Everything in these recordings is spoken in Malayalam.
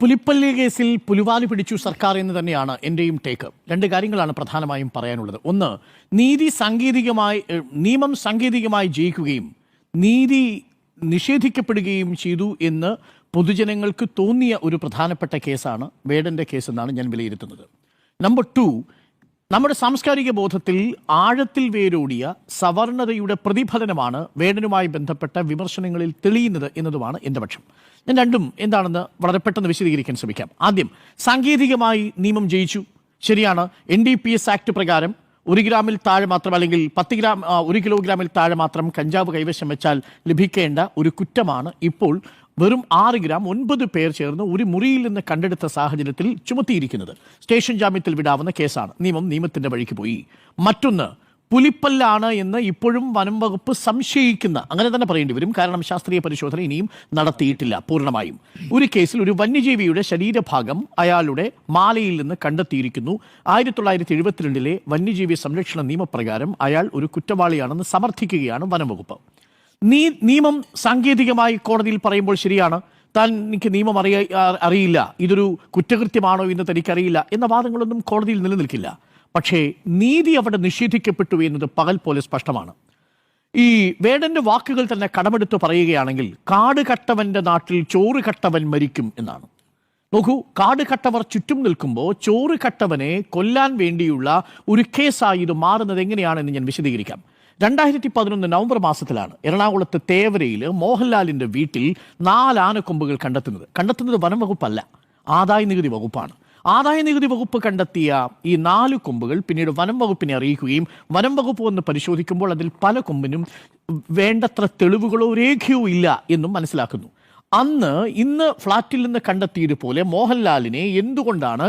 പുലിപ്പള്ളി കേസിൽ പുലിവാലി പിടിച്ചു സർക്കാർ എന്ന് തന്നെയാണ് എൻ്റെയും ടേക്ക്. രണ്ട് കാര്യങ്ങളാണ് പ്രധാനമായും പറയാനുള്ളത്. ഒന്ന്, നിയമം സാങ്കേതികമായി ജയിക്കുകയും നീതി നിഷേധിക്കപ്പെടുകയും ചെയ്തു എന്ന് പൊതുജനങ്ങൾക്ക് തോന്നിയ ഒരു പ്രധാനപ്പെട്ട കേസാണ് വേടൻ്റെ കേസെന്നാണ് ഞാൻ വിലയിരുത്തുന്നത്. നമ്പർ 2, നമ്മുടെ സാംസ്കാരിക ബോധത്തിൽ ആഴത്തിൽ വേരോടിയ സവർണതയുടെ പ്രതിഫലനമാണ് വേടനുമായി ബന്ധപ്പെട്ട വിമർശനങ്ങളിൽ തെളിയുന്നത് എന്നതുമാണ് എൻ്റെ പക്ഷം. ഞാൻ രണ്ടും എന്താണെന്ന് വളരെ പെട്ടെന്ന് വിശദീകരിക്കാൻ ശ്രമിക്കാം. ആദ്യം, സാങ്കേതികമായി നിയമം ജയിച്ചു, ശരിയാണ്. NDPS ആക്ട് പ്രകാരം 1 ഗ്രാമിൽ താഴെ മാത്രം, അല്ലെങ്കിൽ 1 കിലോഗ്രാമിൽ താഴെ മാത്രം കഞ്ചാവ് കൈവശം വെച്ചാൽ ലഭിക്കേണ്ട ഒരു കുറ്റമാണ് ഇപ്പോൾ വെറും 6 ഗ്രാം 9 പേർ ചേർന്ന് ഒരു മുറിയിൽ നിന്ന് കണ്ടെടുത്ത സാഹചര്യത്തിൽ ചുമത്തിയിരിക്കുന്നത്. സ്റ്റേഷൻ ജാമ്യത്തിൽ വിടാവുന്ന കേസാണ്. നിയമത്തിൻ്റെ വഴിക്ക് പോയി. മറ്റൊന്ന്, പുലിപ്പല്ലാണ് എന്ന് ഇപ്പോഴും വനം വകുപ്പ് സംശയിക്കുന്ന, അങ്ങനെ തന്നെ പറയേണ്ടി വരും, കാരണം ശാസ്ത്രീയ പരിശോധന ഇനിയും നടത്തിയിട്ടില്ല പൂർണ്ണമായും. ഒരു കേസിൽ ഒരു വന്യജീവിയുടെ ശരീരഭാഗം അയാളുടെ മാലയിൽ നിന്ന് കണ്ടെത്തിയിരിക്കുന്നു. 1972 വന്യജീവി സംരക്ഷണ നിയമപ്രകാരം അയാൾ ഒരു കുറ്റവാളിയാണെന്ന് സമർത്ഥിക്കുകയാണ് വനം വകുപ്പ്. നിയമം സാങ്കേതികമായി കോടതിയിൽ പറയുമ്പോൾ ശരിയാണ്, എനിക്ക് നിയമം അറിയില്ല, ഇതൊരു കുറ്റകൃത്യമാണോ എന്ന് തനിക്കറിയില്ല എന്ന വാദങ്ങളൊന്നും കോടതിയിൽ നിലനിൽക്കില്ല. പക്ഷേ നീതി അവിടെ നിഷേധിക്കപ്പെട്ടു എന്നത് പകൽ പോലെ സ്പഷ്ടമാണ്. ഈ വേടന്റെ വാക്കുകൾ തന്നെ കടമെടുത്ത് പറയുകയാണെങ്കിൽ, കാട് കട്ടവന്റെ നാട്ടിൽ ചോറ് കട്ടവൻ മരിക്കും എന്നാണ്. നോക്കൂ, കാട് കട്ടവർ ചുറ്റും നിൽക്കുമ്പോൾ ചോറ് കട്ടവനെ കൊല്ലാൻ വേണ്ടിയുള്ള ഒരു കേസായി ഇത് മാറുന്നത് എങ്ങനെയാണെന്ന് ഞാൻ വിശദീകരിക്കാം. 2011 നവംബർ മാസത്തിലാണ് എറണാകുളത്ത് തേവരയിൽ മോഹൻലാലിൻ്റെ വീട്ടിൽ 4 ആനക്കൊമ്പുകൾ കണ്ടെത്തുന്നത് വനം വകുപ്പല്ല, ആദായ നികുതി വകുപ്പാണ്. ആദായ നികുതി വകുപ്പ് കണ്ടെത്തിയ ഈ 4 കൊമ്പുകൾ പിന്നീട് വനം വകുപ്പിനെ അറിയിക്കുകയും വനം വകുപ്പ് വന്ന് പരിശോധിക്കുമ്പോൾ അതിൽ പല കൊമ്പിനും വേണ്ടത്ര തെളിവുകളോ രേഖയോ ഇല്ല എന്നും മനസ്സിലാക്കുന്നു. ഇന്ന് ഫ്ളാറ്റിൽ നിന്ന് കണ്ടെത്തിയതുപോലെ മോഹൻലാലിനെ എന്തുകൊണ്ടാണ്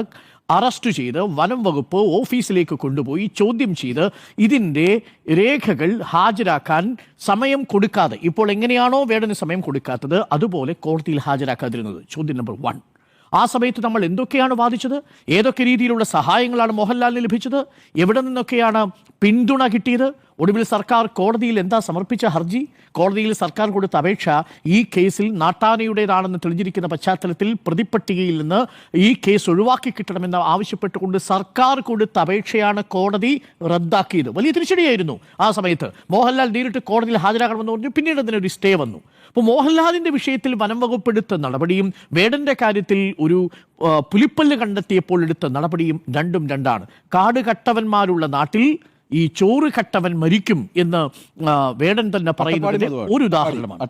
അറസ്റ്റ് ചെയ്ത് വനം വകുപ്പ് ഓഫീസിലേക്ക് കൊണ്ടുപോയി ചോദ്യം ചെയ്ത് ഇതിൻ്റെ രേഖകൾ ഹാജരാക്കാൻ സമയം കൊടുക്കാതെ, ഇപ്പോൾ എങ്ങനെയാണോ വേടന് സമയം കൊടുക്കാത്തത് അതുപോലെ കോടതിയിൽ ഹാജരാക്കാതിരുന്നത്? ചോദ്യം നമ്പർ 1. ആ സമയത്ത് നമ്മൾ എന്തൊക്കെയാണ് വാദിച്ചത്? ഏതൊക്കെ രീതിയിലുള്ള സഹായങ്ങളാണ് മോഹൻലാലിന് ലഭിച്ചത്? എവിടെ നിന്നൊക്കെയാണ് പിന്തുണ കിട്ടിയത്? ഒടുവിൽ സർക്കാർ കോടതിയിൽ എന്താ സമർപ്പിച്ച ഹർജി? കോടതിയിൽ സർക്കാർ കൊടുത്ത അപേക്ഷ ഈ കേസിൽ നാട്ടാനയുടേതാണെന്ന് തെളിഞ്ഞിരിക്കുന്ന പശ്ചാത്തലത്തിൽ പ്രതിപ്പട്ടികയിൽ നിന്ന് ഈ കേസ് ഒഴിവാക്കി കിട്ടണമെന്ന് ആവശ്യപ്പെട്ടുകൊണ്ട് സർക്കാർ കൊടുത്ത അപേക്ഷയാണ് കോടതി റദ്ദാക്കിയത്. വലിയ തിരിച്ചടിയായിരുന്നു ആ സമയത്ത്. മോഹൻലാൽ നേരിട്ട് കോടതിയിൽ ഹാജരാകണമെന്ന് പറഞ്ഞു. പിന്നീട് അതിനൊരു സ്റ്റേ വന്നു. അപ്പോൾ മോഹൻലാലിൻ്റെ വിഷയത്തിൽ വനം വകുപ്പ് എടുത്ത നടപടിയും വേടൻ്റെ കാര്യത്തിൽ ഒരു പുലിപ്പല്ല് കണ്ടെത്തിയപ്പോൾ എടുത്ത നടപടിയും രണ്ടാണ്. കാട് കട്ടവന്മാരുള്ള നാട്ടിൽ ഈ ചോറ് കട്ടവൻ മരിക്കും എന്ന് വേടൻ തന്നെ പറയുന്നത് ഒരു ഉദാഹരണമാണ്.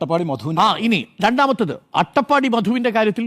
ഇനി രണ്ടാമത്തത്, അട്ടപ്പാടി മധുവിന്റെ കാര്യത്തിൽ